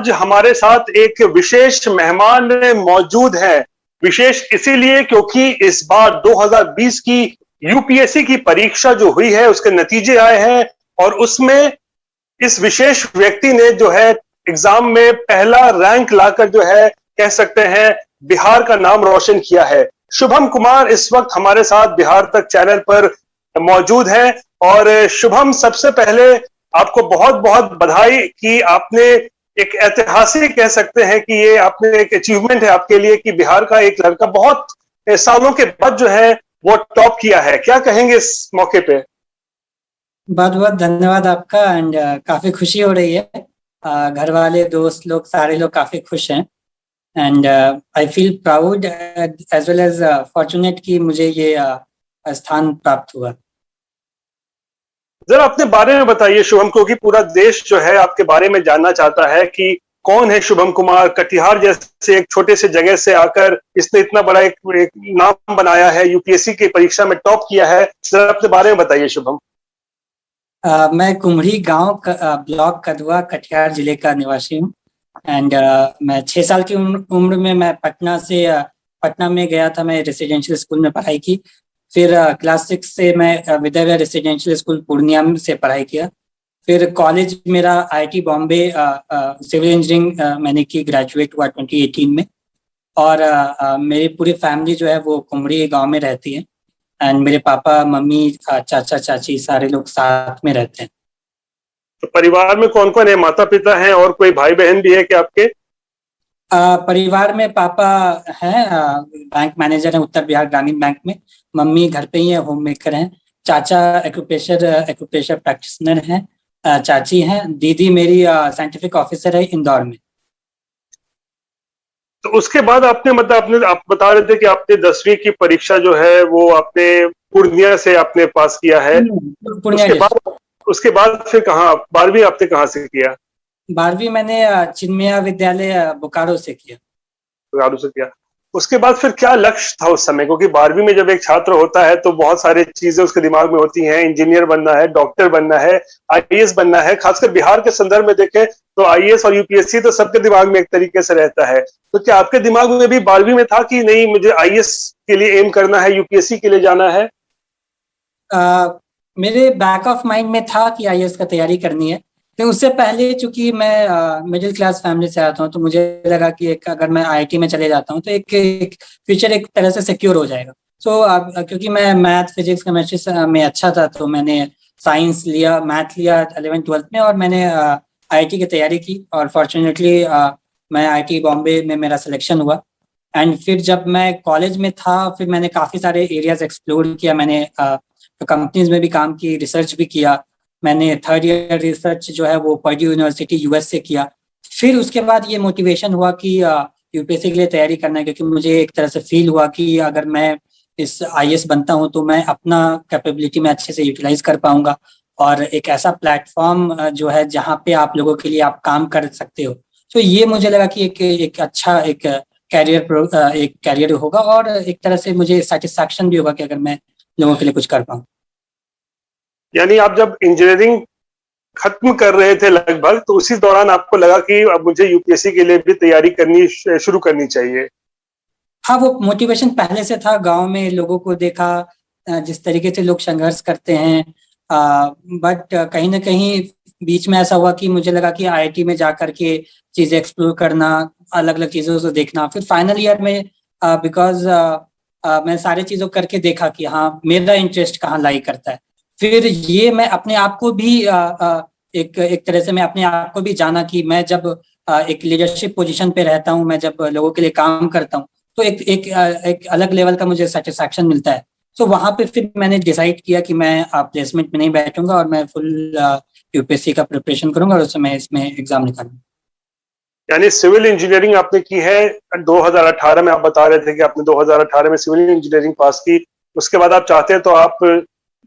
आज हमारे साथ एक विशेष मेहमान मौजूद है। विशेष इसीलिए क्योंकि इस बार 2020 की यूपीएससी की परीक्षा जो हुई है उसके नतीजे आए हैं और उसमें इस विशेष व्यक्ति ने जो है एग्जाम में पहला रैंक लाकर जो है कह सकते हैं बिहार का नाम रोशन किया है। शुभम कुमार इस वक्त हमारे साथ बिहार तक चैनल पर मौजूद है। और शुभम, सबसे पहले आपको बहुत बहुत बधाई कि आपने एक ऐतिहासिक कह सकते हैं कि ये आपने एक अचीवमेंट है आपके लिए कि बिहार का एक लड़का बहुत सालों के बाद जो है वो टॉप किया है। क्या कहेंगे इस मौके पे? बहुत बहुत धन्यवाद आपका। एंड काफी खुशी हो रही है। घर वाले, दोस्त लोग, सारे लोग काफी खुश हैं। And I feel proud as well as fortunate कि मुझे ये स्थान प्राप्त हुआ। जरा अपने बारे में बताइए शुभम, क्योंकि पूरा देश जो है आपके बारे में जानना चाहता है कि कौन है शुभम कुमार। कटिहार जैसे एक छोटे से जगह से आकर इसने इतना बड़ा एक नाम बनाया है, यूपीएससी की परीक्षा में टॉप किया है। जरा अपने बारे में बताइए शुभम। मैं कुम्हड़ी गांव ब्लॉक कदवा कटिहार जिले का निवासी हूँ। एंड मैं 6 साल की उम्र में मैं पटना में गया था। मैं रेसिडेंशियल स्कूल में पढ़ाई की। फिर क्लास 6 से मैं विद्यालय रेसिडेंशियल स्कूल पूर्णिया से पढ़ाई किया। फिर कॉलेज मेरा आईआईटी बॉम्बे सिविल इंजीनियरिंग मैंने की, ग्रेजुएट हुआ 2018 में। और मेरी पूरी फैमिली जो है वो कुम्हड़ी गांव में रहती है। एंड मेरे पापा, मम्मी, चाचा, चाची सारे लोग साथ में रहते हैं। तो परिवार में कौन कौन है? माता पिता हैं और कोई भाई बहन भी है क्या आपके? परिवार में पापा हैं, बैंक मैनेजर हैं उत्तर बिहार ग्रामीण बैंक में। मम्मी घर पे ही है, होम मेकर हैं। चाचा एक्यूप्रेशर प्रैक्टिशनर हैं। चाची हैं। दीदी मेरी साइंटिफिक ऑफिसर है इंदौर में। तो उसके बाद आपने मतलब आप बता रहे थे कि आपने 10वीं की परीक्षा जो है वो आपने पूर्णिया से आपने पास किया है। उसके बाद फिर कहाँ 12वीं आपने कहाँ से किया? 12वीं मैंने चिन्मया विद्यालय बोकारो से किया। बोकारो से किया। उसके बाद फिर क्या लक्ष्य था उस समय? क्योंकि 12वीं में जब एक छात्र होता है तो बहुत सारी चीजें उसके दिमाग में होती हैं। इंजीनियर बनना है, डॉक्टर बनना है, आईएएस बनना है। खासकर बिहार के संदर्भ में देखें तो आईएएस और यूपीएससी तो सबके दिमाग में एक तरीके से रहता है। तो क्या आपके दिमाग में भी 12वीं में था कि नहीं, मुझे आईएएस के लिए एम करना है, यूपीएससी के लिए जाना है? मेरे बैक ऑफ माइंड में था कि आईएएस का तैयारी करनी है। तो उससे पहले चूंकि मैं मिडिल क्लास फैमिली से आता हूँ तो मुझे लगा कि अगर मैं आईआईटी में चले जाता हूँ तो एक फ्यूचर एक तरह से सिक्योर हो जाएगा। सो क्योंकि मैं मैथ, फिजिक्स, केमिस्ट्री में अच्छा था तो मैंने साइंस लिया, मैथ लिया 11th-12th में और मैंने आईआईटी की तैयारी की। और फॉर्चुनेटली मैं आईआईटी बॉम्बे में मेरा सिलेक्शन हुआ। एंड फिर जब मैं कॉलेज में था फिर मैंने काफ़ी सारे एरियाज एक्सप्लोर किया। मैंने कंपनीज में भी काम की, रिसर्च भी किया। मैंने 3rd ईयर रिसर्च जो है वो पर्ड्यू यूनिवर्सिटी यूएस से किया। फिर उसके बाद ये मोटिवेशन हुआ कि यूपीएससी के लिए तैयारी करना है, क्योंकि मुझे एक तरह से फील हुआ कि अगर मैं इस आईएएस बनता हूँ तो मैं अपना कैपेबिलिटी में अच्छे से यूटिलाइज कर पाऊंगा और एक ऐसा प्लेटफॉर्म जो है जहाँ पे आप लोगों के लिए आप काम कर सकते हो। तो ये मुझे लगा कि एक अच्छा एक कैरियर होगा और एक तरह से मुझे सेटिस्फैक्शन भी होगा कि अगर मैं लोगों के लिए कुछ कर पाऊँ। यानी आप जब इंजीनियरिंग खत्म कर रहे थे लगभग, तो उसी दौरान आपको लगा कि अब मुझे यूपीएससी के लिए भी तैयारी करनी शुरू करनी चाहिए? हाँ, वो मोटिवेशन पहले से था। गांव में लोगों को देखा जिस तरीके से लोग संघर्ष करते हैं। बट कहीं ना कहीं बीच में ऐसा हुआ कि मुझे लगा कि आईआईटी में जाकर के चीजें एक्सप्लोर करना, अलग अलग चीजों से देखना। फिर फाइनल ईयर में बिकॉज मैं सारी चीजों करके देखा कि हाँ मेरा इंटरेस्ट कहाँ लाई करता है। फिर ये मैं अपने आप को भी एक तरह से मैं अपने आप को भी जाना कि मैं जब एक लीडरशिप पोजीशन पे रहता हूँ, मैं जब लोगों के लिए काम करता हूँ तो एक अलग लेवल का मुझे सेटिस्फैक्शन मिलता है। तो वहां पे फिर मैंने डिसाइड किया कि मैं प्लेसमेंट में नहीं बैठूंगा और मैं फुल यूपीएससी का प्रिपरेशन करूंगा और उससे मैं इसमें एग्जाम निकालूंगा। यानी सिविल इंजीनियरिंग आपने की है 2018 में। आप बता रहे थे कि आपने 2018 में सिविल इंजीनियरिंग पास की। उसके बाद आप चाहते तो आप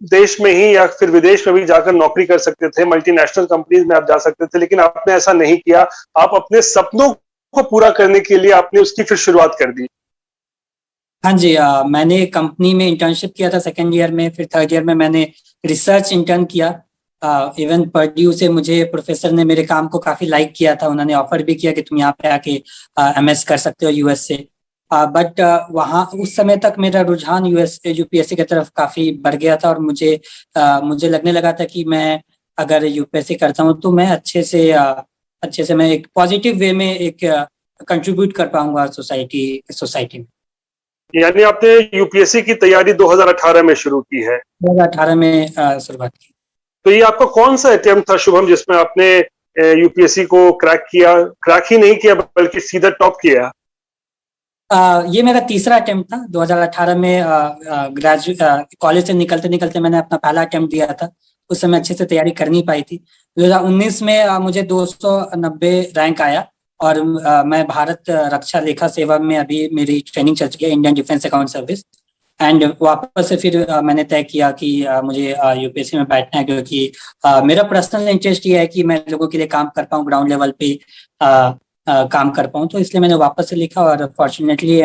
देश में ही या फिर विदेश में भी जाकर नौकरी कर सकते थे, मल्टीनेशनल कंपनीज में आप जा सकते थे, लेकिन आपने ऐसा नहीं किया। आप अपने सपनों को पूरा करने के लिए आपने उसकी फिर शुरुआत कर दी। हाँ जी, मैंने कंपनी में इंटर्नशिप किया था 2nd ईयर में। फिर 3rd ईयर में मैंने रिसर्च इंटर्न किया इवन पर्ड्यू से मुझे प्रोफेसर ने मेरे काम को काफी लाइक किया था, उन्होंने ऑफर भी किया कि तुम यहाँ पे आके एमएस कर सकते हो यूएस से। बट वहाँ उस समय तक मेरा रुझान यूएस यूपीएससी की तरफ काफी बढ़ गया था, और मुझे लगने लगा था कि मैं अगर यूपीएससी करता हूँ तो मैं अच्छे से मैं एक पॉजिटिव वे में एक कंट्रीब्यूट कर पाऊंगा सोसाइटी में। यानी आपने यूपीएससी की तैयारी 2018 में शुरू की है? 2018 में शुरुआत की। तो ये आपका कौन सा अटेम्प्ट था शुभम जिसमें आपने यूपीएससी को क्रैक ही नहीं किया बल्कि सीधा टॉप किया? ये मेरा तीसरा अटेम्प्ट था। 2018 में कॉलेज से निकलते निकलते मैंने अपना पहला अटेम्प्ट दिया था। उस समय अच्छे से तैयारी कर नहीं पाई थी। 2019 में मुझे 290 रैंक आया, और मैं भारत रक्षा लेखा सेवा में अभी मेरी ट्रेनिंग चल चुकी है, Indian defence account service. And वापस से फिर मैंने तय किया कि मुझे यूपीएससी में बैठना है, क्योंकि मेरा पर्सनल इंटरेस्ट ये है कि मैं लोगों के लिए काम कर पाऊँ, ग्राउंड लेवल पे काम कर पाऊँ। तो इसलिए मैंने वापस से लिखा, और fortunately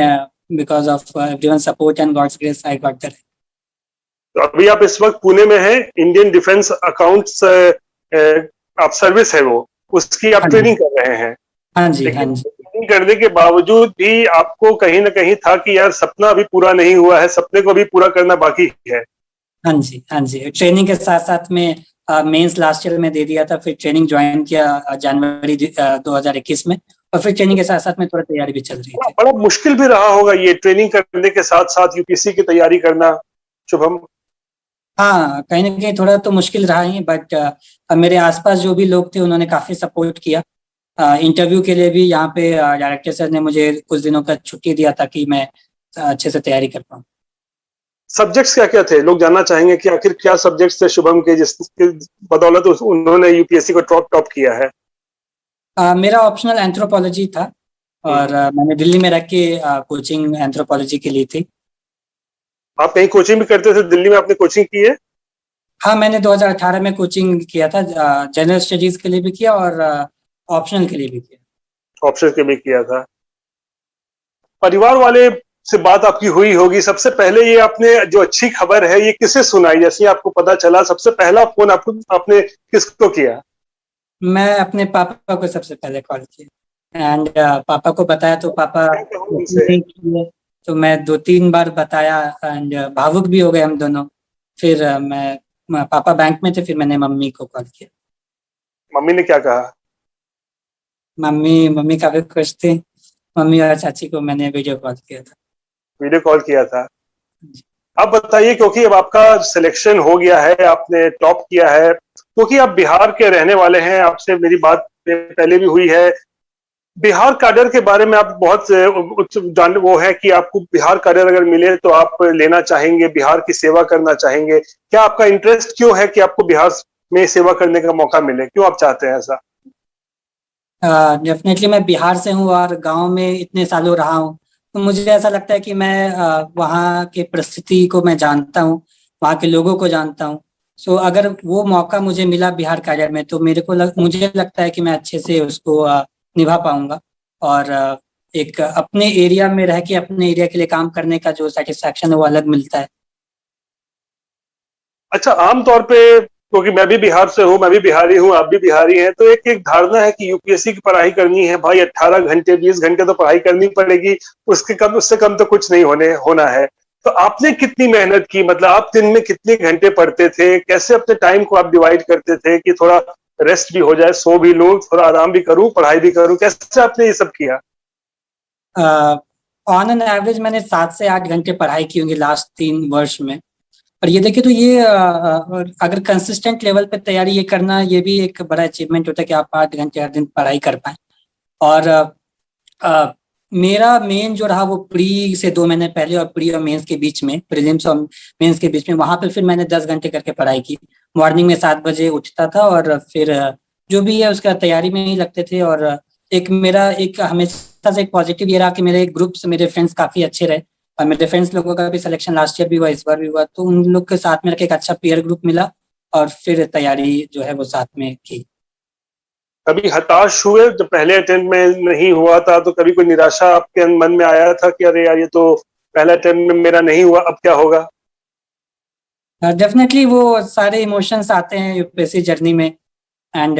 because of everyone support and God's grace I got that. तो अभी आप इस वक्त पुणे में हैं, इंडियन डिफेंस अकाउंट्स आप सर्विस है वो, उसकी आप ट्रेनिंग कर रहे हैं? हाँ जी, हाँ लेकिन जी। ट्रेनिंग करने के बावजूद भी आपको कहीं ना कहीं था कि यार सपना अभी पूरा नहीं हुआ है, सपने को भी पूरा करना बाकी है। हाँ जी, हाँ जी। ट्रेनिंग के साथ साथ में मेंस लास्ट ईयर में दे दिया था, फिर ट्रेनिंग ज्वाइन किया जनवरी 2021 में, और फिर ट्रेनिंग के साथ साथ में थोड़ा तैयारी भी चल रही थी। बड़ा मुश्किल भी रहा होगा ये ट्रेनिंग करने के साथ साथ यूपीएससी की तैयारी करना, शुभम? हाँ, कहीं ना कहीं थोड़ा तो मुश्किल रहा ही, बट मेरे आसपास जो भी लोग थे उन्होंने काफी सपोर्ट किया। इंटरव्यू के लिए भी यहाँ पे डायरेक्टर सर ने मुझे कुछ दिनों का छुट्टी दिया ताकि मैं अच्छे से तैयारी कर पाऊँ। सब्जेक्ट्स क्या क्या थे? लोग जानना चाहेंगे कि आखिर क्या सब्जेक्ट्स थे शुभम के जिसकी बदौलत उन्होंने यूपीएससी को टॉप किया है? मेरा ऑप्शनल एंथ्रोपोलॉजी था, और मैंने दिल्ली में रह के कोचिंग एंथ्रोपोलॉजी के लिए थी। आप कहीं कोचिंग भी करते थे? दिल्ली में आपने कोचिंग की है? हाँ, मैंने 2018 में कोचिंग किया था, जनरल स्टडीज के लिए भी किया और ऑप्शनल के लिए भी किया। ऑप्शन के भी किया था। परिवार वाले से बात आपकी हुई होगी, सबसे पहले ये आपने जो अच्छी खबर है ये किसे सुनाई? जैसे आपको पता चला, सबसे पहला फोन आपने किसको किया? मैं अपने पापा को सबसे पहले कॉल किया, एंड पापा को बताया तो पापा किए, तो मैं 2-3 बार बताया, एंड भावुक भी हो गए हम दोनों। फिर पापा बैंक में थे, फिर मैंने मम्मी को कॉल किया। मम्मी ने क्या कहा? मम्मी काफी खुश थी। मम्मी और चाची को मैंने वीडियो कॉल किया था। वीडियो कॉल किया था। अब बताइए, क्योंकि अब आपका सिलेक्शन हो गया है, आपने टॉप किया है, क्योंकि आप बिहार के रहने वाले हैं, आपसे मेरी बात पहले भी हुई है। बिहार कैडर के बारे में आप बहुत वो है कि आपको बिहार कैडर अगर मिले तो आप लेना चाहेंगे, बिहार की सेवा करना चाहेंगे। क्या आपका इंटरेस्ट क्यों है कि आपको बिहार में सेवा करने का मौका मिले? क्यों आप चाहते हैं ऐसा? डेफिनेटली मैं बिहार से हूँ और गांव में इतने सालों रहा हूँ, तो मुझे ऐसा लगता है कि मैं वहाँ के परिस्थिति को मैं जानता हूँ, वहाँ के लोगों को जानता हूँ। सो अगर वो मौका मुझे मिला बिहार कैडर में, तो मुझे लगता है कि मैं अच्छे से उसको निभा पाऊंगा, और एक अपने एरिया में रह के अपने एरिया के लिए काम करने का जो सेटिस्फैक्शन है वो अलग मिलता है। अच्छा, आमतौर पे, क्योंकि मैं भी बिहार से हूँ, मैं भी बिहारी हूँ, आप भी बिहारी हैं, तो एक धारणा है कि यूपीएससी की पढ़ाई करनी है भाई, 18 घंटे 20 घंटे तो पढ़ाई करनी पड़ेगी, उससे कम तो कुछ नहीं होना है। तो आपने कितनी मेहनत की? मतलब आप दिन में कितने घंटे पढ़ते थे? कैसे अपने टाइम को आप डिवाइड करते थे कि थोड़ा रेस्ट भी हो जाए, सो भी लूं, थोड़ा आराम भी करूं, पढ़ाई भी करूं? कैसे आपने ये सब किया? ऑन एन एवरेज मैंने 7 से 8 घंटे पढ़ाई की होंगी लास्ट 3 वर्ष में। और ये देखिए तो ये अगर कंसिस्टेंट लेवल पे तैयारी ये करना, ये भी एक बड़ा अचीवमेंट होता है कि आप 8 घंटे हर दिन पढ़ाई कर पाए। और मेरा मेन जो रहा वो प्री से 2 महीने पहले, और प्री और मेंस के बीच में, प्रीलिम्स और मेंस के बीच में, वहां पर फिर मैंने 10 घंटे करके पढ़ाई की। मॉर्निंग में 7 बजे उठता था, और फिर जो भी है उसका तैयारी में ही लगते थे। और मेरा हमेशा से एक पॉजिटिव ये रहा कि मेरे ग्रुप्स, मेरे फ्रेंड्स काफी अच्छे रहे, और मेरे फ्रेंड्स लोगों का भी सिलेक्शन लास्ट ईयर भी हुआ, इस बार भी हुआ, तो उन लोग के साथ में एक अच्छा पीयर ग्रुप मिला, और फिर तैयारी जो है वो साथ में की। कभी हताश हुए जब पहले अटेम्प्ट में नहीं हुआ था? तो कभी कोई निराशा आपके मन में आया था कि अरे यार, ये तो पहला अटेम्प्ट में मेरा नहीं हुआ, अब क्या होगा? डेफिनेटली वो सारे इमोशंस आते हैं यूपीएससी जर्नी में। एंड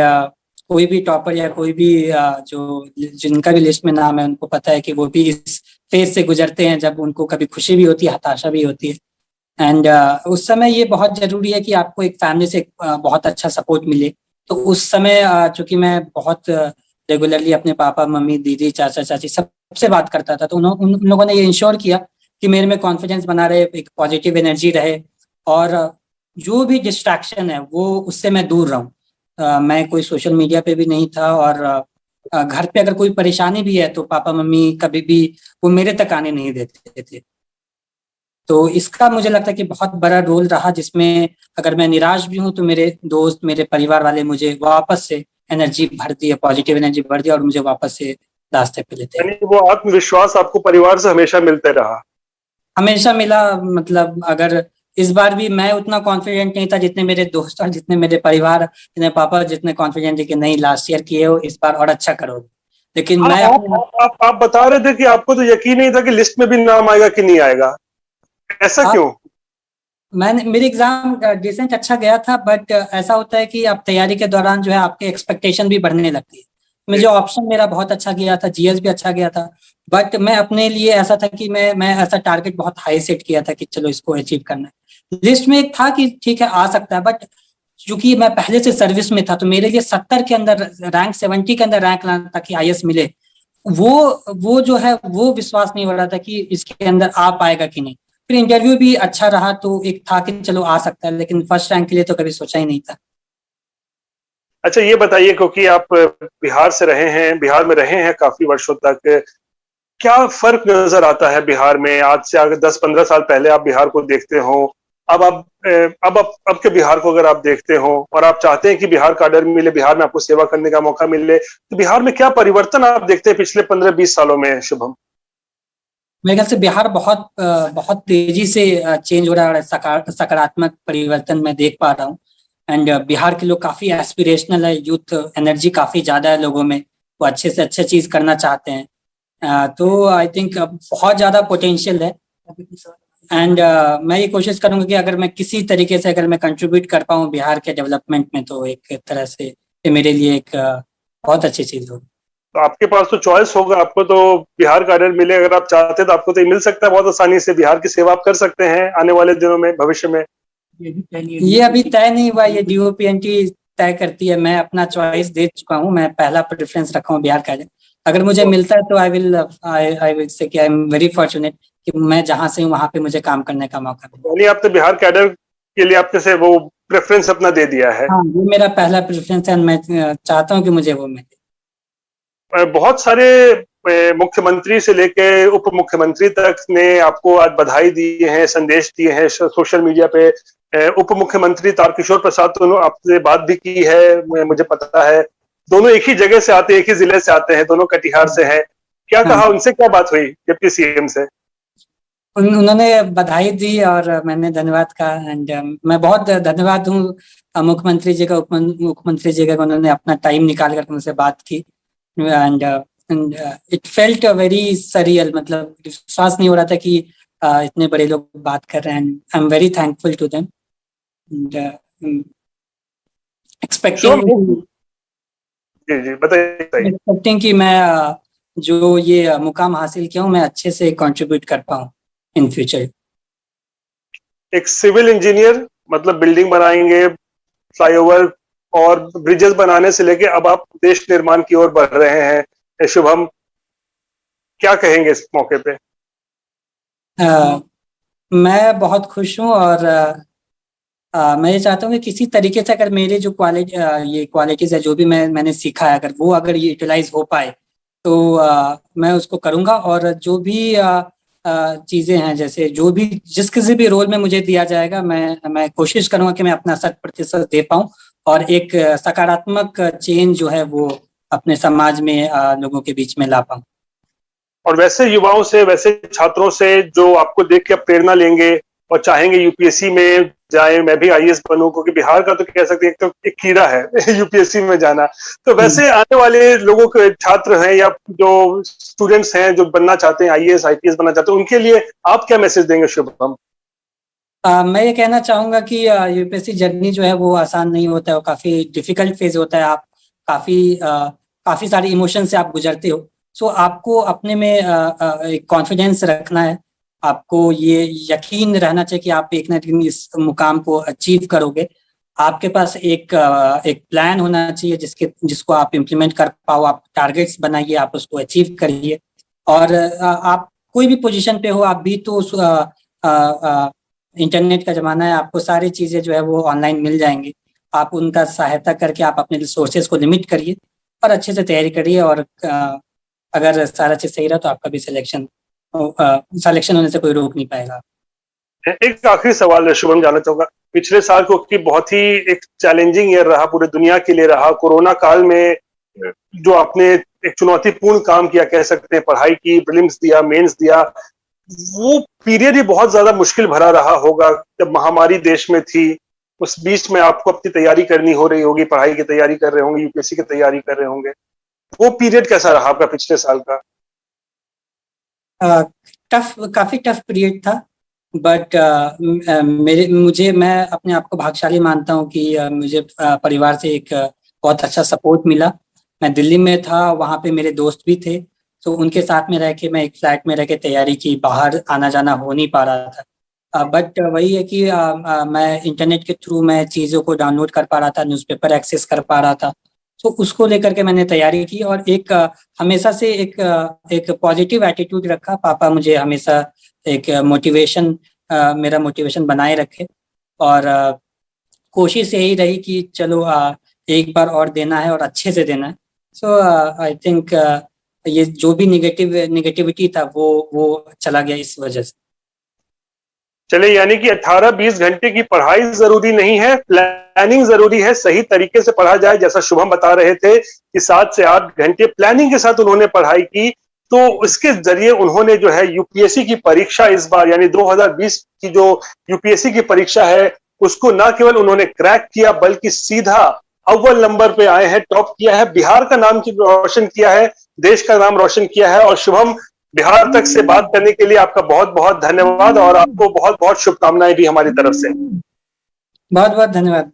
कोई भी टॉपर या कोई भी जो जिनका भी लिस्ट में नाम है, उनको पता है कि वो भी इस फेज से गुजरते हैं जब उनको कभी खुशी भी होती है, हताशा भी होती है। एंड उस समय ये बहुत जरूरी है कि आपको एक फैमिली से बहुत अच्छा सपोर्ट मिले। तो उस समय चूंकि मैं बहुत रेगुलरली अपने पापा मम्मी दीदी चाचा चाची सबसे बात करता था, तो उन लोगों ने ये इंश्योर किया कि मेरे में कॉन्फिडेंस बना रहे, एक पॉजिटिव एनर्जी रहे, और जो भी डिस्ट्रैक्शन है वो उससे मैं दूर रहूं। मैं कोई सोशल मीडिया पे भी नहीं था, और घर पे अगर कोई परेशानी भी है तो पापा मम्मी कभी भी वो मेरे तक आने नहीं देते थे। तो इसका मुझे लगता है कि बहुत बड़ा रोल रहा, जिसमें अगर मैं निराश भी हूं तो मेरे दोस्त मेरे परिवार वाले मुझे वापस से एनर्जी भर दिया, पॉजिटिव एनर्जी भर दिया, और मुझे वापस से रास्ते पे लेते हैं। यानी वो आत्मविश्वास आपको परिवार से हमेशा मिलते रहा? हमेशा मिला। मतलब अगर इस बार भी मैं उतना कॉन्फिडेंट नहीं था जितने मेरे दोस्त और जितने मेरे परिवार, जितने पापा जितने कॉन्फिडेंट थे कि नहीं लास्ट ईयर किए हो, इस बार और अच्छा करोगे। लेकिन हाँ, मैं आप बता रहे थे कि आपको तो यकीन नहीं था कि लिस्ट में भी नाम आएगा कि नहीं आएगा, ऐसा क्यों? मैंने मेरी एग्जाम डिसेंट अच्छा गया था, बट ऐसा होता है कि आप तैयारी के दौरान जो है आपके एक्सपेक्टेशन भी बढ़ने लगती है। मुझे ऑप्शन मेरा बहुत अच्छा गया था, जीएस भी अच्छा गया था, बट मैं अपने लिए ऐसा था कि मैं ऐसा टारगेट बहुत हाई सेट किया था कि चलो इसको अचीव करना है। लिस्ट में एक था कि ठीक है आ सकता है, बट चूंकि मैं पहले से सर्विस में था तो मेरे लिए 70 के अंदर रैंक, 70 के अंदर रैंक लाना था कि आईएएस मिले, वो जो है वो विश्वास नहीं हो रहा था कि इसके अंदर आ पाएगा कि नहीं। फिर इंटरव्यू भी अच्छा रहा तो एक था कि चलो आ सकता है, लेकिन फर्स्ट रैंक के लिए तो कभी सोचा ही नहीं था। अच्छा, ये बताइए, क्योंकि आप बिहार से रहे हैं, बिहार में रहे हैं काफी वर्षों तक, क्या फर्क नजर आता है बिहार में? आज से अगर 10-15 साल पहले आप बिहार को देखते हो, अब आप अब के बिहार को अगर आप देखते हो और आप चाहते हैं कि बिहार का आर्डर मिले, बिहार में आपको सेवा करने का मौका मिले, तो बिहार में क्या परिवर्तन आप देखते हैं पिछले 15-20 सालों में, शुभम? मेरे ख्याल से बिहार बहुत तेजी से चेंज हो रहा है, और सकारात्मक परिवर्तन मैं देख पा रहा हूँ। एंड बिहार के लोग काफी एस्पिरेशनल है, यूथ एनर्जी काफी ज्यादा है लोगों में, वो अच्छे से अच्छे चीज करना चाहते हैं। तो आई थिंक बहुत ज्यादा पोटेंशियल है। एंड मैं ये कोशिश करूंगा कि अगर मैं किसी तरीके से अगर मैं कंट्रीब्यूट कर पाऊँ बिहार के डेवलपमेंट में, तो एक तरह से ये मेरे लिए एक बहुत अच्छी चीज होगी। तो आपके पास तो चॉइस होगा, आपको तो बिहार का आर्डर मिले, अगर आप चाहते हैं तो आपको तो ये मिल सकता है बहुत आसानी से, बिहार की सेवा आप कर सकते हैं आने वाले दिनों में, भविष्य में। ये अभी तय नहीं हुआ, ये डीओपीएनटी तय करती है। मैं अपना चॉइस दे चुका हूँ, मैं पहला प्रेफरेंस रखा हूँ बिहार का। अगर मुझे मिलता है तो आई विल से कि आई एम वेरी फॉर्चुनेट कि मैं जहाँ से हूँ वहाँ पे मुझे काम करने का मौका मिला। यानी आप तो बिहार कैडर के लिए आपने से वो प्रेफरेंस अपना दे दिया है? हाँ, ये मेरा पहला प्रेफरेंस है, मैं चाहता हूँ कि मुझे वो मिले। बहुत सारे मुख्यमंत्री से लेके उप मुख्यमंत्री तक ने आपको आज बधाई दी है, संदेश दिए हैं सोशल मीडिया पे। उप मुख्यमंत्री तारकिशोर प्रसाद तो आपसे बात भी की है, मुझे पता है। दोनों एक ही जगह से आते हैं, एक ही जिले से आते हैं, दोनों कटिहार से हैं। क्या कहा उनसे, क्या बात हुई डिप्टी सीएम से? उन्होंने बधाई दी और मैंने धन्यवाद कहा। एंड मैं बहुत धन्यवाद हूँ मुख्यमंत्री जी का, उप मुख्यमंत्री जी का, उन्होंने अपना टाइम निकाल कर मुझसे बात की। And it felt very surreal, मतलब विश्वास नहीं हो रहा था कि इतने बड़े लोग बात कर रहे हैं। I am very thankful to them, expecting कि मैं जो ये मुकाम हासिल किया हूँ मैं अच्छे से कंट्रीब्यूट कर पाऊँ इन फ्यूचर। एक सिविल इंजीनियर, मतलब बिल्डिंग बनाएंगे, फ्लाईओवर और ब्रिजेस बनाने से लेके अब आप देश निर्माण की ओर बढ़ रहे हैं। शुभम, क्या कहेंगे इस मौके पे? मैं बहुत खुश हूँ, और मैं ये चाहता हूँ कि किसी तरीके से अगर मेरे जो ये क्वालिटीज है, जो भी मैंने सीखा है, अगर ये यूटिलाइज हो पाए तो मैं उसको करूँगा। और जो भी चीज़ें हैं, जैसे जो भी जिस किसी भी रोल में मुझे दिया जाएगा, मैं कोशिश करूँगा कि मैं अपना 100% दे पाऊँ, और एक सकारात्मक चेंज जो है वो अपने समाज में लोगों के बीच में ला पाऊँ। और वैसे युवाओं से, वैसे छात्रों से जो आपको देख के प्रेरणा लेंगे और चाहेंगे यूपीएससी में जाए, मैं भी आईएएस बनूं, क्योंकि बिहार का तो कह सकते हैं तो एक कीड़ा है यूपीएससी में जाना। तो वैसे आने वाले लोगों के, छात्र हैं या जो स्टूडेंट्स हैं जो बनना चाहते हैं, आईएएस आईपीएस बनना चाहते हैं, उनके लिए आप क्या मैसेज देंगे, शुभम? मैं ये कहना चाहूंगा कि यूपीएससी जर्नी जो है वो आसान नहीं होता है, वो काफी डिफिकल्ट फेज होता है। आप काफी सारे इमोशन से आप गुजरते हो। सो आपको अपने में एक कॉन्फिडेंस रखना है। आपको ये यकीन रहना चाहिए कि आप एक ना एक दिन इस मुकाम को अचीव करोगे। आपके पास एक प्लान होना चाहिए जिसको आप इम्प्लीमेंट कर पाओ। आप टारगेट्स बनाइए, आप उसको अचीव करिए। और आप कोई भी पोजीशन पे हो, आप भी तो इंटरनेट का जमाना है, आपको सारी चीजें जो है वो ऑनलाइन मिल जाएंगी। आप उनका सहायता करके आप अपने रिसोर्सेज को लिमिट करिए और अच्छे से तैयारी करिए। और अगर सारा चीज सही रहा तो आपका भी सिलेक्शन होने से कोई रोक नहीं पाएगा। एक आखिरी सवाल है शुभम, जानना चाहूंगा, पिछले साल क्योंकि बहुत ही एक चैलेंजिंग ईयर रहा, पूरे दुनिया के लिए रहा। कोरोना काल में जो आपने एक चुनौतीपूर्ण काम किया कह सकते हैं, पढ़ाई की, प्रीलिम्स दिया, मेंस दिया, वो पीरियड ही बहुत ज्यादा मुश्किल भरा रहा होगा जब महामारी देश में थी। उस बीच में आपको अपनी तैयारी करनी हो रही होगी, पढ़ाई की तैयारी कर रहे होंगे, यूपीएससी की तैयारी कर रहे होंगे। वो पीरियड कैसा रहा आपका पिछले साल का? काफी टफ पीरियड था, बट मैं अपने आप को भाग्यशाली मानता हूँ कि मुझे परिवार से एक बहुत अच्छा सपोर्ट मिला। मैं दिल्ली में था, वहाँ पे मेरे दोस्त भी थे, तो उनके साथ में रह के मैं एक फ्लैट में रह के तैयारी की, बाहर आना जाना हो नहीं पा रहा था। बट वही है कि मैं इंटरनेट के थ्रू मैं चीज़ों को डाउनलोड कर पा रहा था, न्यूज़पेपर एक्सेस कर पा रहा था। तो उसको लेकर के मैंने तैयारी की और हमेशा से एक पॉजिटिव एटीट्यूड रखा। पापा मुझे हमेशा एक मेरा मोटिवेशन बनाए रखे और कोशिश यही रही कि चलो एक बार और देना है और अच्छे से देना है। सो आई थिंक ये जो भी निगेटिविटी था वो चला गया इस वजह से। चले, यानी कि 18-20 घंटे की पढ़ाई जरूरी नहीं है, प्लानिंग जरूरी है। सही तरीके से पढ़ा जाए, जैसा शुभम बता रहे थे कि 7 से 8 घंटे प्लानिंग के साथ उन्होंने पढ़ाई की, तो इसके जरिए उन्होंने जो है यूपीएससी की परीक्षा इस बार यानी 2020 की जो यूपीएससी की परीक्षा है उसको न केवल उन्होंने क्रैक किया बल्कि सीधा अव्वल नंबर पे आए हैं, टॉप किया है, बिहार का नाम रोशन किया है, देश का नाम रोशन किया है। और शुभम, बिहार तक से बात करने के लिए आपका बहुत बहुत धन्यवाद और आपको बहुत बहुत शुभकामनाएं भी हमारी तरफ से। बहुत बहुत धन्यवाद।